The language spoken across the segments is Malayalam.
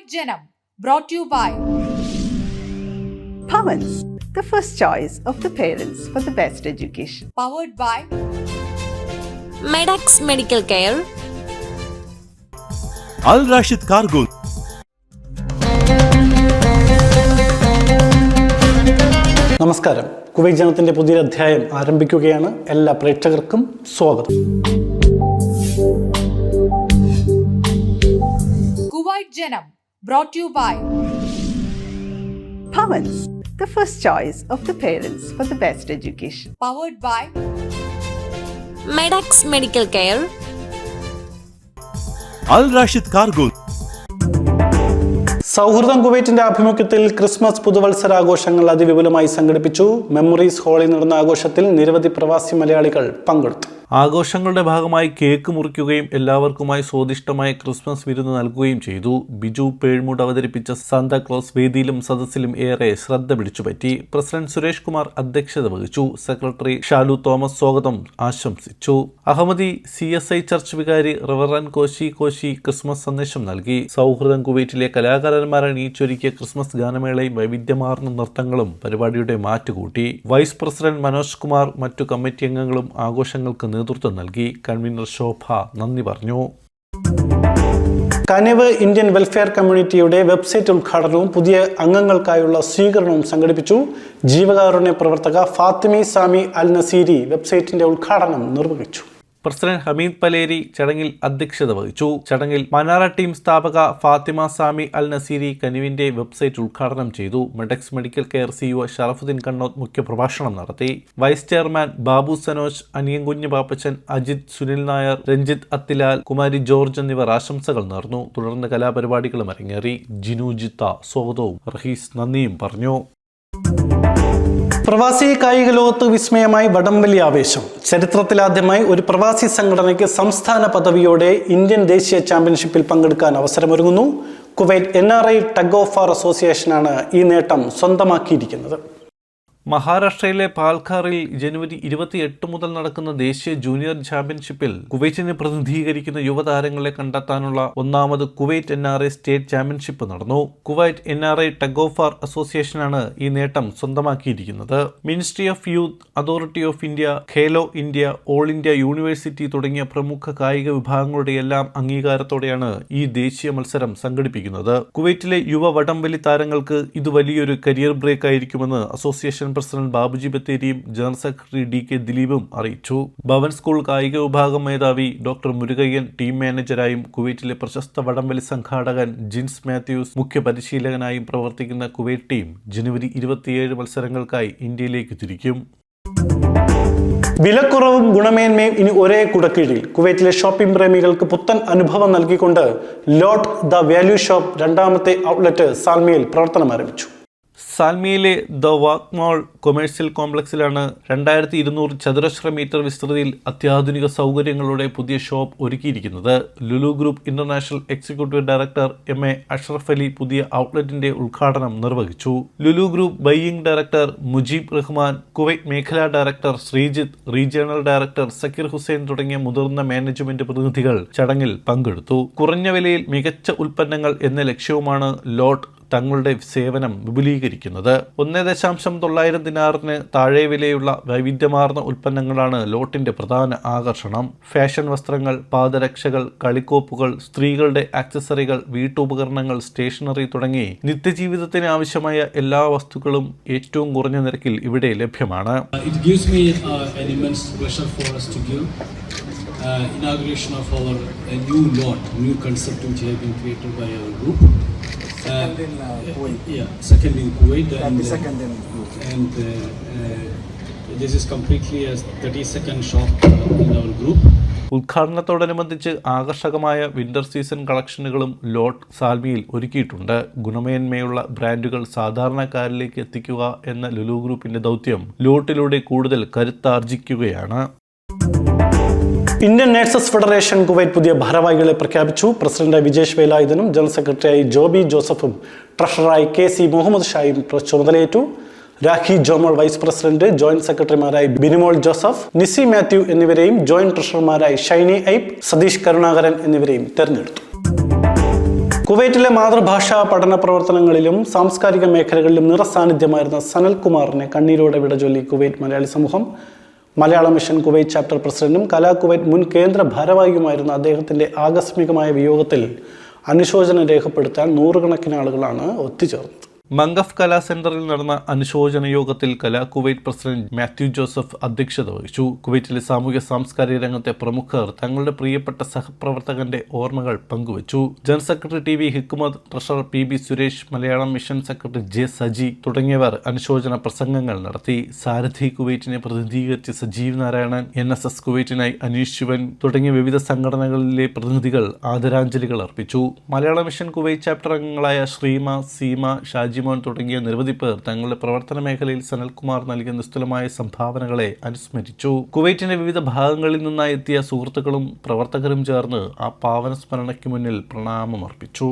Kuwait Janam, brought to you by Bhavans, the first choice of the parents for the best education. Powered by Medax Medical Care, Al Rashid Cargo. നമസ്കാരം. കുവൈറ്റ് ജനത്തിന്റെ പുതിയൊരു അധ്യായം ആരംഭിക്കുകയാണ്. എല്ലാ പ്രേക്ഷകർക്കും സ്വാഗതം. Kuwait Janam, brought to you by Bhavans, the first choice of the parents for the best education. Powered by Medax Medical Care, Al Rashid Cargo. സൗഹൃദം കുവൈറ്റിന്റെ ആഭിമുഖ്യത്തിൽ ക്രിസ്മസ് പുതുവത്സരാഘോഷങ്ങൾ അതിവിപുലമായി സംഘടിപ്പിച്ചു. മെമ്മറീസ് ഹാളിൽ നടന്ന ആഘോഷത്തിൽ നിരവധി പ്രവാസി മലയാളികൾ പങ്കെടുത്തു. ആഘോഷങ്ങളുടെ ഭാഗമായി കേക്ക് മുറിക്കുകയും എല്ലാവർക്കുമായി സ്വാദിഷ്ടമായ ക്രിസ്മസ് വിരുന്ന് നൽകുകയും ചെയ്തു. ബിജു പേഴ്മൂട് അവതരിപ്പിച്ച സാന്താക്ലോസ് വേദിയിലും സദസ്സിലും ഏറെ ശ്രദ്ധ പിടിച്ചുപറ്റി. പ്രസിഡന്റ് സുരേഷ് കുമാർ അധ്യക്ഷത വഹിച്ചു. സെക്രട്ടറി ഷാലു തോമസ് സ്വാഗതം ആശംസിച്ചു. അഹമ്മദി CSI ചർച്ച് വികാരി റവറൻ കോശി ക്രിസ്മസ് സന്ദേശം നൽകി. സൗഹൃദം കുവൈറ്റിലെ കലാകാരന്മാർ അണിയിച്ചൊരുക്കിയ ക്രിസ്മസ് ഗാനമേളയും വൈവിധ്യമാർന്ന നൃത്തങ്ങളും പരിപാടിയുടെ മാറ്റുകൂട്ടി. വൈസ് പ്രസിഡന്റ് മനോജ് കുമാർ മറ്റു കമ്മിറ്റി അംഗങ്ങളും ആഘോഷങ്ങൾക്ക് നേതൃത്വം നൽകി. കൺവീനർ ശോഭ നന്ദി പറഞ്ഞു. കനിവ് ഇന്ത്യൻ വെൽഫെയർ കമ്മ്യൂണിറ്റിയുടെ വെബ്സൈറ്റ് ഉദ്ഘാടനവും പുതിയ അംഗങ്ങൾക്കായുള്ള സ്വീകരണവും സംഘടിപ്പിച്ചു. ജീവകാരുണ്യ പ്രവർത്തക ഫാത്തിമി സാമി അൽ നസീരി വെബ്സൈറ്റിന്റെ ഉദ്ഘാടനം നിർവഹിച്ചു. പ്രസിഡന്റ് ഹമീദ് പലേരി ചടങ്ങിൽ അധ്യക്ഷത വഹിച്ചു. ചടങ്ങിൽ മനാറ ടീം സ്ഥാപക ഫാത്തിമ സാമി അൽ നസീരി കനിവിന്റെ വെബ്സൈറ്റ് ഉദ്ഘാടനം ചെയ്തു. Medex medical care CEO Sharafuddeen Kannoth മുഖ്യപ്രഭാഷണം നടത്തി. വൈസ് ചെയർമാൻ ബാബു സനോജ്, അനിയൻകുഞ്ഞ് പാപ്പച്ചൻ, അജിത്, സുനിൽ നായർ, രഞ്ജിത്ത് അത്തിലാൽ, കുമാരി ജോർജ് എന്നിവർ ആശംസകൾ നേർന്നു. തുടർന്ന് കലാപരിപാടികളും അരങ്ങേറി. ജിനു ജിത്ത സ്വാഗതവും റഹീസ് നന്ദിയും പറഞ്ഞു. പ്രവാസി കായിക ലോകത്ത് വിസ്മയമായി വടംവലി ആവേശം. ചരിത്രത്തിലാദ്യമായി ഒരു പ്രവാസി സംഘടനയ്ക്ക് സംസ്ഥാന പദവിയോടെ ഇന്ത്യൻ ദേശീയ ചാമ്പ്യൻഷിപ്പിൽ പങ്കെടുക്കാൻ അവസരമൊരുങ്ങുന്നു. Kuwait NRI tug of war അസോസിയേഷനാണ് ഈ നേട്ടം സ്വന്തമാക്കിയിരിക്കുന്നത്. മഹാരാഷ്ട്രയിലെ പാൽഘറിൽ ജനുവരി 28 മുതൽ നടക്കുന്ന ദേശീയ ജൂനിയർ ചാമ്പ്യൻഷിപ്പിൽ കുവൈറ്റിനെ പ്രതിനിധീകരിക്കുന്ന യുവതാരങ്ങളെ കണ്ടെത്താനുള്ള ഒന്നാമത് കുവൈറ്റ് NRI സ്റ്റേറ്റ് ചാമ്പ്യൻഷിപ്പ് നടന്നു. Kuwait NRI tug of war അസോസിയേഷനാണ് ഈ നേട്ടം സ്വന്തമാക്കിയിരിക്കുന്നത്. Ministry of youth, authority of India, Khelo India, all India university തുടങ്ങിയ പ്രമുഖ കായിക വിഭാഗങ്ങളുടെ എല്ലാം അംഗീകാരത്തോടെയാണ് ഈ ദേശീയ മത്സരം സംഘടിപ്പിക്കുന്നത്. കുവൈറ്റിലെ യുവ വടംവലി താരങ്ങൾക്ക് ഇത് വലിയൊരു കരിയർ ബ്രേക്ക് ആയിരിക്കുമെന്ന് അസോസിയേഷൻ പ്രസിഡന്റ് ബാബുജി ബത്തേരിയും ജനറൽ സെക്രട്ടറി DK ദിലീപും അറിയിച്ചു. ഭവൻ സ്കൂൾ കായിക വിഭാഗം മേധാവി ഡോക്ടർ മുരുകയ്യൻ ടീം മാനേജരായും കുവൈറ്റിലെ പ്രശസ്ത വടംവലി സംഘാടകൻ ജിൻസ് മാത്യൂസ് മുഖ്യ പരിശീലകനായും പ്രവർത്തിക്കുന്ന കുവൈറ്റ് ടീം ജനുവരി 27 മത്സരങ്ങൾക്കായി ഇന്ത്യയിലേക്ക് തിരിക്കും. വിലക്കുറവും ഗുണമേന്മയും ഇനി ഒരേ കുടക്കീഴിൽ. കുവൈറ്റിലെ ഷോപ്പിംഗ് പ്രേമികൾക്ക് പുത്തൻ അനുഭവം നൽകിക്കൊണ്ട് ലോട്ട് ദ വാല്യൂ ഷോപ്പ് രണ്ടാമത്തെ ഔട്ട്ലെറ്റ് സാൽമിയയിൽ പ്രവർത്തനം ആരംഭിച്ചു. സാൽമിയയിലെ ദ വാക്ക് മാൾ കൊമേഴ്സ്യൽ കോംപ്ലക്സിലാണ് 2200 ചതുരശ്ര മീറ്റർ വിസ്തൃതിയിൽ അത്യാധുനിക സൗകര്യങ്ങളുടെ പുതിയ ഷോപ്പ് ഒരുക്കിയിരിക്കുന്നത്. Lulu group international executive director MA Ashraf Ali പുതിയ ഔട്ട്ലെറ്റിന്റെ ഉദ്ഘാടനം നിർവഹിച്ചു. Lulu group buying director Mujeeb Rahman, Kuwait മേഖലാ director Sreejith, regional director Zakir Hussain തുടങ്ങിയ മുതിർന്ന മാനേജ്മെന്റ് പ്രതിനിധികൾ ചടങ്ങിൽ പങ്കെടുത്തു. കുറഞ്ഞ വിലയിൽ മികച്ച ഉൽപ്പന്നങ്ങൾ എന്ന ലക്ഷ്യവുമാണ് ലോട്ട് തങ്ങളുടെ സേവനം വിപുലീകരിക്കുന്നത്. 1.9 ദിനാറിന് താഴെ വിലയുള്ള വൈവിധ്യമാർന്ന ഉൽപ്പന്നങ്ങളാണ് ലോട്ടിന്റെ പ്രധാന ആകർഷണം. ഫാഷൻ വസ്ത്രങ്ങൾ, പാദരക്ഷകൾ, കളിക്കോപ്പുകൾ, സ്ത്രീകളുടെ ആക്സസറികൾ, വീട്ടുപകരണങ്ങൾ, സ്റ്റേഷനറി തുടങ്ങി നിത്യജീവിതത്തിന് ആവശ്യമായ എല്ലാ വസ്തുക്കളും ഏറ്റവും കുറഞ്ഞ നിരക്കിൽ ഇവിടെ ലഭ്യമാണ്. Inauguration of our new lot, new concept which has been created by our group. Second in Kuwait and second in group. And this is completely a 32nd shop in our group. ഉദ്ഘാടനത്തോടനുബന്ധിച്ച് ആകർഷകമായ വിന്റർ സീസൺ കളക്ഷനുകളും ലോട്ട് സാൽമിയിൽ ഒരുക്കിയിട്ടുണ്ട്. ഗുണമേന്മയുള്ള ബ്രാൻഡുകൾ സാധാരണക്കാരിലേക്ക് എത്തിക്കുക എന്ന ലുലു ഗ്രൂപ്പിന്റെ ദൗത്യം ലോട്ടിലൂടെ കൂടുതൽ കരുത്താർജിക്കുകയാണ്. ഇന്ത്യൻ നഴ്സസ് ഫെഡറേഷൻ കുവൈറ്റ് പുതിയ ഭാരവാഹികളെ പ്രഖ്യാപിച്ചു. പ്രസിഡന്റായി വിജേഷ് വേലായുധനും ജനറൽ സെക്രട്ടറിയായി ജോബി ജോസഫും ട്രഷററായി KC മുഹമ്മദ് ഷായും ചുമതലയേറ്റു. Rakhi Jomol vice president, joint സെക്രട്ടറിമാരായി ബിനിമോൾ ജോസഫ്, നിസി മാത്യു എന്നിവരെയും ജോയിന്റ് ട്രഷറർമാരായി ഷൈനി ഐപ്പ്, സതീഷ് കരുണാകരൻ എന്നിവരെയും തെരഞ്ഞെടുത്തു. കുവൈറ്റിലെ മാതൃഭാഷാ പഠന പ്രവർത്തനങ്ങളിലും സാംസ്കാരിക മേഖലകളിലും നിറസാന്നിധ്യമായിരുന്ന സനൽകുമാറിനെ കണ്ണീരോടെ വിടചൊല്ലി കുവൈറ്റ് മലയാളി സമൂഹം. മലയാള മിഷൻ കുവൈറ്റ് ചാപ്റ്റർ പ്രസിഡന്റും കലാ കുവൈറ്റ് മുൻ കേന്ദ്ര ഭാരവാഹിയുമായിരുന്ന അദ്ദേഹത്തിൻ്റെ ആകസ്മികമായ വിയോഗത്തിൽ അനുശോചനം രേഖപ്പെടുത്താൻ നൂറുകണക്കിന് ആളുകളാണ് ഒത്തുചേർന്നത്. മംഗഫ് കലാ സെന്ററിൽ നടന്ന അനുശോചന യോഗത്തിൽ കലാ കുവൈറ്റ് പ്രസിഡന്റ് മാത്യു ജോസഫ് അധ്യക്ഷത വഹിച്ചു. കുവൈറ്റിലെ സാമൂഹ്യ സാംസ്കാരിക രംഗത്തെ പ്രമുഖർ തങ്ങളുടെ പ്രിയപ്പെട്ട സഹപ്രവർത്തകന്റെ ഓർമ്മകൾ പങ്കുവച്ചു. General secretary T V Hikkumath, treasurer PB Suresh, Malayalam mission secretary J Saji തുടങ്ങിയവർ അനുശോചന പ്രസംഗങ്ങൾ നടത്തി. സാരഥി കുവൈറ്റിനെ പ്രതിനിധീകരിച്ച് സജീവ് നാരായണൻ, NSS കുവൈറ്റിനായി അനീഷ് ശിവൻ തുടങ്ങിയ വിവിധ സംഘടനകളിലെ പ്രതിനിധികൾ ആദരാഞ്ജലികൾ അർപ്പിച്ചു. മലയാള മിഷൻ കുവൈറ്റ് ചാപ്റ്റർ അംഗങ്ങളായ ശ്രീമ, സീമ, ഷാജി തുടങ്ങിയ നിരവധി പേർ തങ്ങളുടെ പ്രവർത്തന മേഖലയിൽ സനൽകുമാർ നൽകിയ നിസ്തുലമായ സംഭാവനകളെ അനുസ്മരിച്ചു. കുവൈറ്റിന്റെ വിവിധ ഭാഗങ്ങളിൽ നിന്നായി എത്തിയ സുഹൃത്തുക്കളും പ്രവർത്തകരും ചേർന്ന് ആ പാവന സ്മരണയ്ക്ക് മുന്നിൽ പ്രണാമമർപ്പിച്ചു.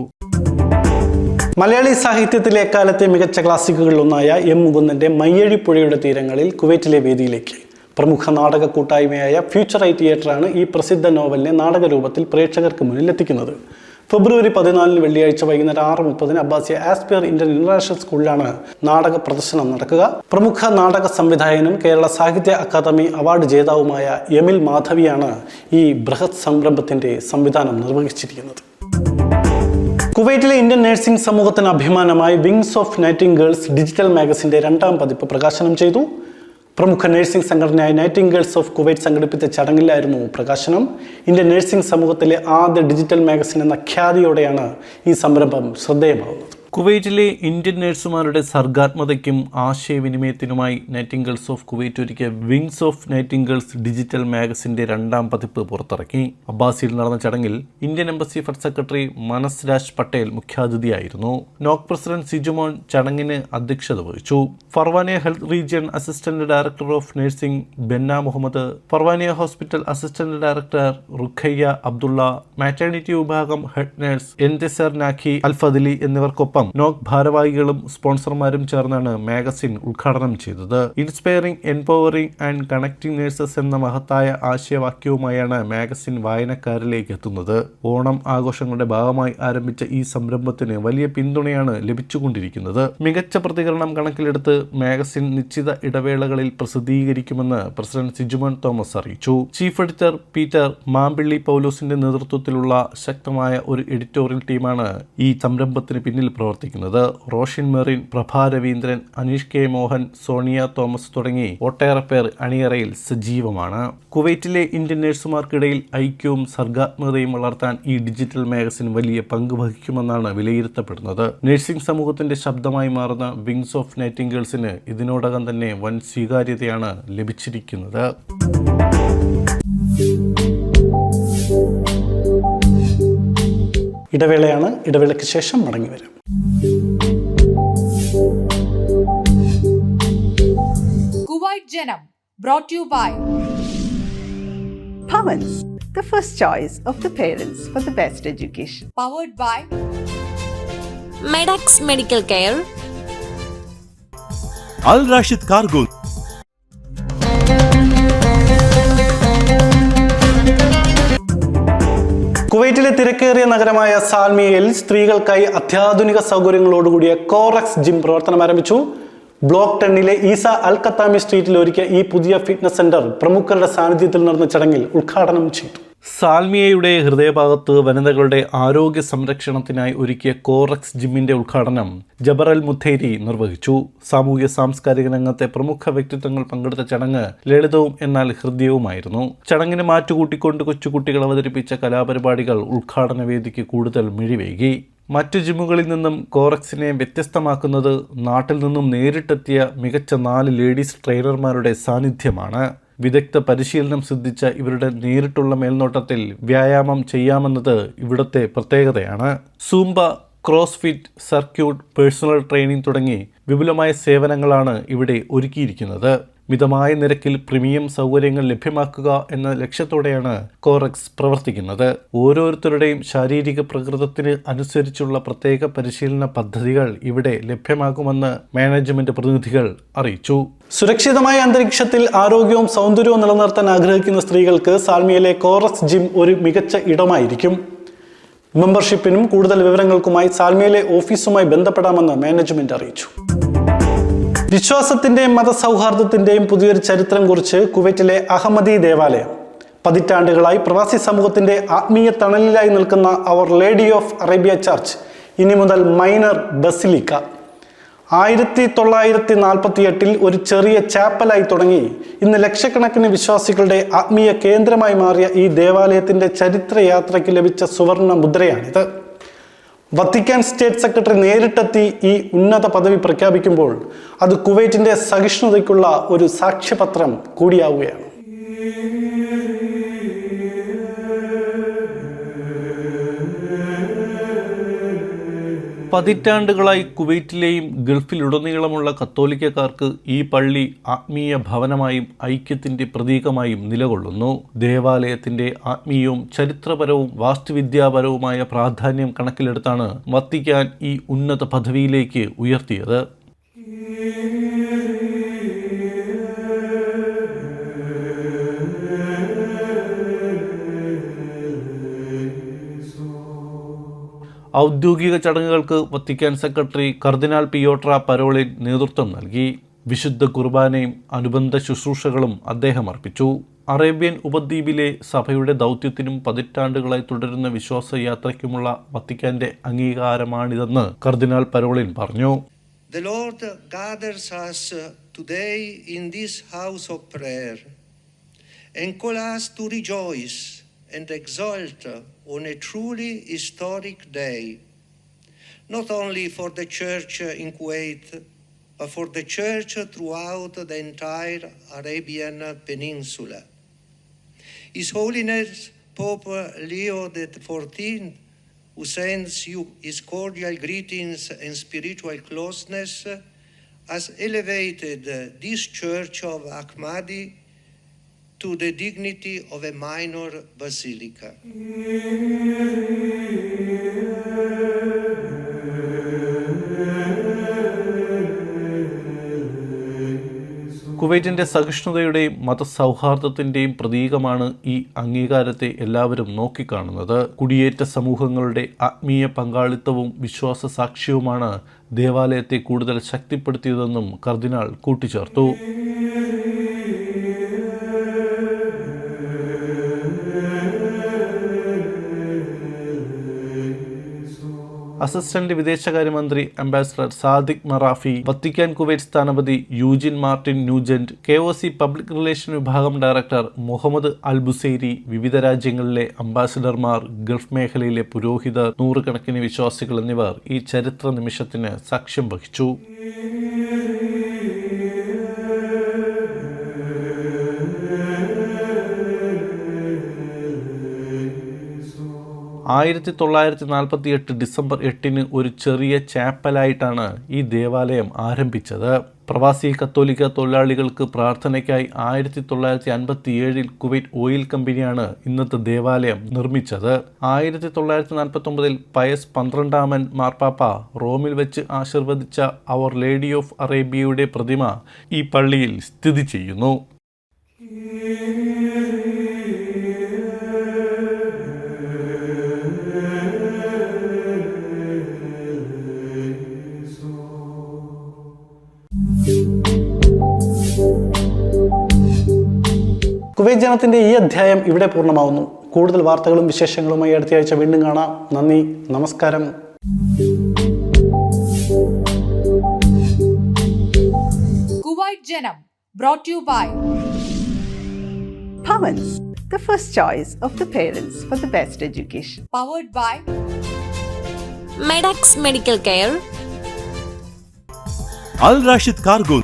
മലയാളി സാഹിത്യത്തിലെ എക്കാലത്തെ മികച്ച ക്ലാസിക്കുകളിലൊന്നായ M മുകുന്ദന്റെ മയ്യഴിപ്പുഴയുടെ തീരങ്ങളിൽ കുവൈറ്റിലെ വേദിയിലേക്ക് പ്രമുഖ നാടക കൂട്ടായ്മയായ ഫ്യൂച്ചർ തിയേറ്ററാണ് ഈ പ്രസിദ്ധ നോവലിനെ നാടകരൂപത്തിൽ പ്രേക്ഷകർക്ക് മുന്നിൽ എത്തിക്കുന്നത്. ഫെബ്രുവരി 14 വെള്ളിയാഴ്ച വൈകുന്നേരം 6:30 അബ്ബാസിയ ആസ്പിയർ ഇന്ത്യൻ ഇന്റർനാഷണൽ സ്കൂളിലാണ് നാടക പ്രദർശനം നടക്കുക. പ്രമുഖ നാടക സംവിധായകനും കേരള സാഹിത്യ അക്കാദമി അവാർഡ് ജേതാവുമായ എമിൽ മാധവിയാണ് ഈ ബൃഹത് സംരംഭത്തിന്റെ സംവിധാനം നിർവഹിച്ചിരിക്കുന്നത്. കുവൈറ്റിലെ ഇന്ത്യൻ നഴ്സിംഗ് സമൂഹത്തിന് അഭിമാനമായി വിങ്സ് ഓഫ് നൈറ്റിംഗേൾസ് ഡിജിറ്റൽ മാഗസിന്റെ 2ാം പതിപ്പ് പ്രകാശനം ചെയ്തു. പ്രമുഖ നഴ്സിംഗ് സംഘടനയായ നൈറ്റിംഗേൾസ് ഓഫ് കുവൈറ്റ് സംഘടിപ്പിച്ച ചടങ്ങിലായിരുന്നു പ്രകാശനം. ഇന്ത്യൻ നഴ്സിംഗ് സമൂഹത്തിലെ ആദ്യ ഡിജിറ്റൽ മാഗസിൻ എന്ന ഖ്യാതിയോടെയാണ് ഈ സംരംഭം ശ്രദ്ധേയമാവുന്നത്. കുവൈറ്റിലെ ഇന്ത്യൻ നഴ്സുമാരുടെ സർഗാത്മകതയ്ക്കും ആശയവിനിമയത്തിനുമായി നൈറ്റിംഗേൾസ് ഓഫ് കുവൈറ്റ് ഒരുക്കിയ വിങ്സ് ഓഫ് നൈറ്റിംഗേൾസ് ഡിജിറ്റൽ മാഗസിന്റെ 2ാം പതിപ്പ് പുറത്തിറക്കി. അബ്ബാസിയിൽ നടന്ന ചടങ്ങിൽ ഇന്ത്യൻ എംബസി ഫസ്റ്റ് സെക്രട്ടറി മനസ് രാജ് പട്ടേൽ മുഖ്യാതിഥിയായിരുന്നു. നോക് പ്രസിഡന്റ് സിജുമോൻ ചടങ്ങിന് അധ്യക്ഷത വഹിച്ചു. Farwaniya health region assistant director of nursing Benna Muhammad, Farwaniya hospital assistant director Rukhaya Abdullah, maternity വിഭാഗം ഹെഡ് നഴ്സ് എൻതിസർ നാഖി അൽഫദലി എന്നിവർക്കൊപ്പം നോക് ഭാരവാഹികളും സ്പോൺസർമാരും ചേർന്നാണ് മാഗസിൻ ഉദ്ഘാടനം ചെയ്തത്. Inspiring, empowering and connecting nurses എന്ന മഹത്തായ ആശയവാക്യവുമായാണ് മാഗസിൻ വായനക്കാരിലേക്ക് എത്തുന്നത്. ഓണം ആഘോഷങ്ങളുടെ ഭാഗമായി ആരംഭിച്ച ഈ സംരംഭത്തിന് വലിയ പിന്തുണയാണ് ലഭിച്ചുകൊണ്ടിരിക്കുന്നത്. മികച്ച പ്രതികരണം കണക്കിലെടുത്ത് മാഗസിൻ നിശ്ചിത ഇടവേളകളിൽ പ്രസിദ്ധീകരിക്കുമെന്ന് പ്രസിഡന്റ് സിജുമോൻ തോമസ് അറിയിച്ചു. ചീഫ് എഡിറ്റർ പീറ്റർ മാമ്പിള്ളി പൗലോസിന്റെ നേതൃത്വത്തിലുള്ള ശക്തമായ ഒരു എഡിറ്റോറിയൽ ടീമാണ് ഈ സംരംഭത്തിന് പിന്നിൽ പ്രവർത്തിക്കുന്നത്. റോഷിൻ മെറിൻ, പ്രഭാ രവീന്ദ്രൻ, അനീഷ് കെ മോഹൻ, സോണിയ തോമസ് തുടങ്ങി ഒട്ടേറെ പേർ അണിയറയിൽ സജീവമാണ്. കുവൈറ്റിലെ ഇന്ത്യൻ നഴ്സുമാർക്കിടയിൽ ഐക്യവും സർഗാത്മകതയും വളർത്താൻ ഈ ഡിജിറ്റൽ മാഗസിൻ വലിയ പങ്ക് വഹിക്കുമെന്നാണ് വിലയിരുത്തപ്പെടുന്നത്. നഴ്സിംഗ് സമൂഹത്തിന്റെ ശബ്ദമായി മാറുന്ന വിങ്സ് ഓഫ് നൈറ്റിംഗേൾസിന് ഇതിനോടകം തന്നെ വൻ സ്വീകാര്യതയാണ് ലഭിച്ചിരിക്കുന്നത്. ഇടവേളയാണ്. ഇടവേളയ്ക്ക് ശേഷം മടങ്ങി വരാം. Kuwait Janam, brought to you by Pawans, the first choice of the parents for the best education. powered by Medax Medical Care, Al Rashid Cargo. കുവൈറ്റിലെ തിരക്കേറിയ നഗരമായ സാൽമിയയിൽ സ്ത്രീകൾക്കായി അത്യാധുനിക സൗകര്യങ്ങളോടുകൂടിയ കോറക്സ് ജിം പ്രവർത്തനം ആരംഭിച്ചു. ബ്ലോക്ക് 10 ഈസ അൽ ഖത്താമി സ്ട്രീറ്റിൽ ഒരുക്കിയ ഈ പുതിയ ഫിറ്റ്നസ് സെന്റർ പ്രമുഖരുടെ സാന്നിധ്യത്തിൽ നടന്ന ചടങ്ങിൽ ഉദ്ഘാടനം ചെയ്തു. സാൽമിയയുടെ ഹൃദയഭാഗത്ത് വനിതകളുടെ ആരോഗ്യ സംരക്ഷണത്തിനായി ഒരുക്കിയ കോറക്സ് ജിമ്മിന്റെ ഉദ്ഘാടനം ജബർ അൽ മുഥൈരി നിർവഹിച്ചു. സാമൂഹ്യ സാംസ്കാരിക രംഗത്തെ പ്രമുഖ വ്യക്തിത്വങ്ങൾ പങ്കെടുത്ത ചടങ്ങ് ലളിതവും എന്നാൽ ഹൃദ്യവുമായിരുന്നു. ചടങ്ങിന് മാറ്റുകൂട്ടിക്കൊണ്ട് കൊച്ചുകുട്ടികൾ അവതരിപ്പിച്ച കലാപരിപാടികൾ ഉദ്ഘാടന വേദിക്ക് കൂടുതൽ മിഴിവേകി. മറ്റു ജിമ്മുകളിൽ നിന്നും കോറക്സിനെ വ്യത്യസ്തമാക്കുന്നത് നാട്ടിൽ നിന്നും നേരിട്ടെത്തിയ മികച്ച 4 ലേഡീസ് ട്രെയിനർമാരുടെ സാന്നിധ്യമാണ്. വിദഗ്ധ പരിശീലനം സിദ്ധിച്ച ഇവരുടെ നേരിട്ടുള്ള മേൽനോട്ടത്തിൽ വ്യായാമം ചെയ്യാമെന്നത് ഇവിടുത്തെ പ്രത്യേകതയാണ്. Zumba, CrossFit, circuit, personal training തുടങ്ങി വിപുലമായ സേവനങ്ങളാണ് ഇവിടെ ഒരുക്കിയിരിക്കുന്നത്. മിതമായ നിരക്കിൽ പ്രീമിയം സൗകര്യങ്ങൾ ലഭ്യമാക്കുക എന്ന ലക്ഷ്യത്തോടെയാണ് കോറക്സ് പ്രവർത്തിക്കുന്നത്. ഓരോരുത്തരുടെയും ശാരീരിക പ്രകൃതത്തിന് അനുസരിച്ചുള്ള പ്രത്യേക പരിശീലന പദ്ധതികൾ ഇവിടെ ലഭ്യമാകുമെന്ന് മാനേജ്മെന്റ് പ്രതിനിധികൾ അറിയിച്ചു. സുരക്ഷിതമായ അന്തരീക്ഷത്തിൽ ആരോഗ്യവും സൗന്ദര്യവും നിലനിർത്താൻ ആഗ്രഹിക്കുന്ന സ്ത്രീകൾക്ക് സാൽമിയയിലെ കോറക്സ് ജിം ഒരു മികച്ച ഇടമായിരിക്കും. മെമ്പർഷിപ്പിനും കൂടുതൽ വിവരങ്ങൾക്കുമായി സാൽമയിലെ ഓഫീസുമായി ബന്ധപ്പെടാമെന്ന് മാനേജ്മെന്റ് അറിയിച്ചു. വിശ്വാസത്തിന്റെയും മതസൗഹാർദ്ദത്തിന്റെയും പുതിയൊരു ചരിത്രം കുറിച്ച് കുവൈറ്റിലെ അഹമ്മദി ദേവാലയം. പതിറ്റാണ്ടുകളായി പ്രവാസി സമൂഹത്തിന്റെ ആത്മീയ തണലിലായി നിൽക്കുന്ന അവർ ലേഡി ഓഫ് അറേബ്യ ചർച്ച് ഇനി മുതൽ മൈനർ ബസിലിക്ക. 1948 ഒരു ചെറിയ ചാപ്പലായി തുടങ്ങി ഇന്ന് ലക്ഷക്കണക്കിന് വിശ്വാസികളുടെ ആത്മീയ കേന്ദ്രമായി മാറിയ ഈ ദേവാലയത്തിന്റെ ചരിത്രയാത്രയ്ക്ക് ലഭിച്ച സുവർണ മുദ്രയാണിത്. വത്തിക്കാൻ സ്റ്റേറ്റ് സെക്രട്ടറി നേരിട്ടെത്തി ഈ ഉന്നത പദവി പ്രഖ്യാപിക്കുമ്പോൾ അത് കുവൈറ്റിന്റെ സഹിഷ്ണുതയ്ക്കുള്ള ഒരു സാക്ഷ്യപത്രം കൂടിയാവുകയാണ്. പതിറ്റാണ്ടുകളായി കുവൈറ്റിലെയും ഗൾഫിലുടനീളമുള്ള കത്തോലിക്കക്കാർക്ക് ഈ പള്ളി ആത്മീയ ഭവനമായും ഐക്യത്തിന്റെ പ്രതീകമായും നിലകൊള്ളുന്നു. ദേവാലയത്തിന്റെ ആത്മീയവും ചരിത്രപരവും വാസ്തുവിദ്യാപരവുമായ പ്രാധാന്യം കണക്കിലെടുത്താണ് വത്തിക്കാൻ ഈ ഉന്നത പദവിയിലേക്ക് ഉയർത്തിയത്. ഔദ്യോഗിക ചടങ്ങുകൾക്ക് വത്തിക്കാൻ സെക്രട്ടറി കർദിനാൾ പിയോട്ര പരോളിൻ നേതൃത്വം നൽകി. വിശുദ്ധ കുർബാനയും അനുബന്ധ ശുശ്രൂഷകളും അദ്ദേഹം അർപ്പിച്ചു. അറേബ്യൻ ഉപദ്വീപിലെ സഭയുടെ ദൗത്യത്തിനും പതിറ്റാണ്ടുകളായി തുടരുന്ന വിശ്വാസയാത്രയ്ക്കുമുള്ള വത്തിക്കാന്റെ അംഗീകാരമാണിതെന്ന് കർദിനാൾ പരോളിൻ പറഞ്ഞു. The Lord gathers us today in this house of prayer and calls us to rejoice and exult on a truly historic day, not only for the Church in Kuwait, but for the Church throughout the entire Arabian Peninsula. His Holiness Pope Leo XIV, who sends you his cordial greetings and spiritual closeness, has elevated this Church of Ahmadi to the dignity of a minor basilica. കുവൈറ്റിന്റെ സഹിഷ്ണുതയുടെയും മതസൗഹാർദ്ദത്തിന്റെയും പ്രതീകമാണ് ഈ അംഗീകാരത്തെ എല്ലാവരും നോക്കിക്കാണുന്നത്. കുടിയേറ്റ സമൂഹങ്ങളുടെ ആത്മീയ പങ്കാളിത്തവും വിശ്വാസ സാക്ഷ്യവുമാണ് ദേവാലയത്തെ കൂടുതൽ ശക്തിപ്പെടുത്തിയതെന്നും കർദിനാൾ കൂട്ടിച്ചേർത്തു. അസിസ്റ്റന്റ് വിദേശകാര്യമന്ത്രി ambassador Sadiq Marafi, Vatican Kuwait സ്ഥാനപതി Eugene Martin Nugent, KOC public relation വിഭാഗം ഡയറക്ടർ മുഹമ്മദ് അൽ ബുസൈരി, വിവിധ രാജ്യങ്ങളിലെ അംബാസഡർമാർ, ഗൾഫ് മേഖലയിലെ പുരോഹിതർ, നൂറുകണക്കിന് വിശ്വാസികൾ എന്നിവർ ഈ ചരിത്ര നിമിഷത്തിന് സാക്ഷ്യം വഹിച്ചു. ഡിസംബർ 8 ഒരു ചെറിയ ചാപ്പലായിട്ടാണ് ഈ ദേവാലയം ആരംഭിച്ചത്. പ്രവാസി കത്തോലിക്ക തൊഴിലാളികൾക്ക് പ്രാർത്ഥനയ്ക്കായി 1957 കുവൈറ്റ് ഓയിൽ കമ്പനിയാണ് ഇന്നത്തെ ദേവാലയം നിർമ്മിച്ചത്. 1949 പയസ് 12 മാർപ്പാപ്പ റോമിൽ വെച്ച് ആശീർവദിച്ച അവർ ലേഡി ഓഫ് അറേബ്യയുടെ പ്രതിമ ഈ പള്ളിയിൽ സ്ഥിതി ചെയ്യുന്നു. കുവൈറ്റ് ജനത്തിന്റെ ഈ അധ്യായം ഇവിടെ പൂർണ്ണമാവുന്നു. കൂടുതൽ വാർത്തകളും വിശേഷങ്ങളുമായി അടുത്തയാഴ്ച വീണ്ടും കാണാം. നന്ദി, നമസ്കാരം. Kuwait Janam, brought to you by Pawans, the first choice of the parents for the best education. powered by Medax Medical Care. Al Rashid Cargo.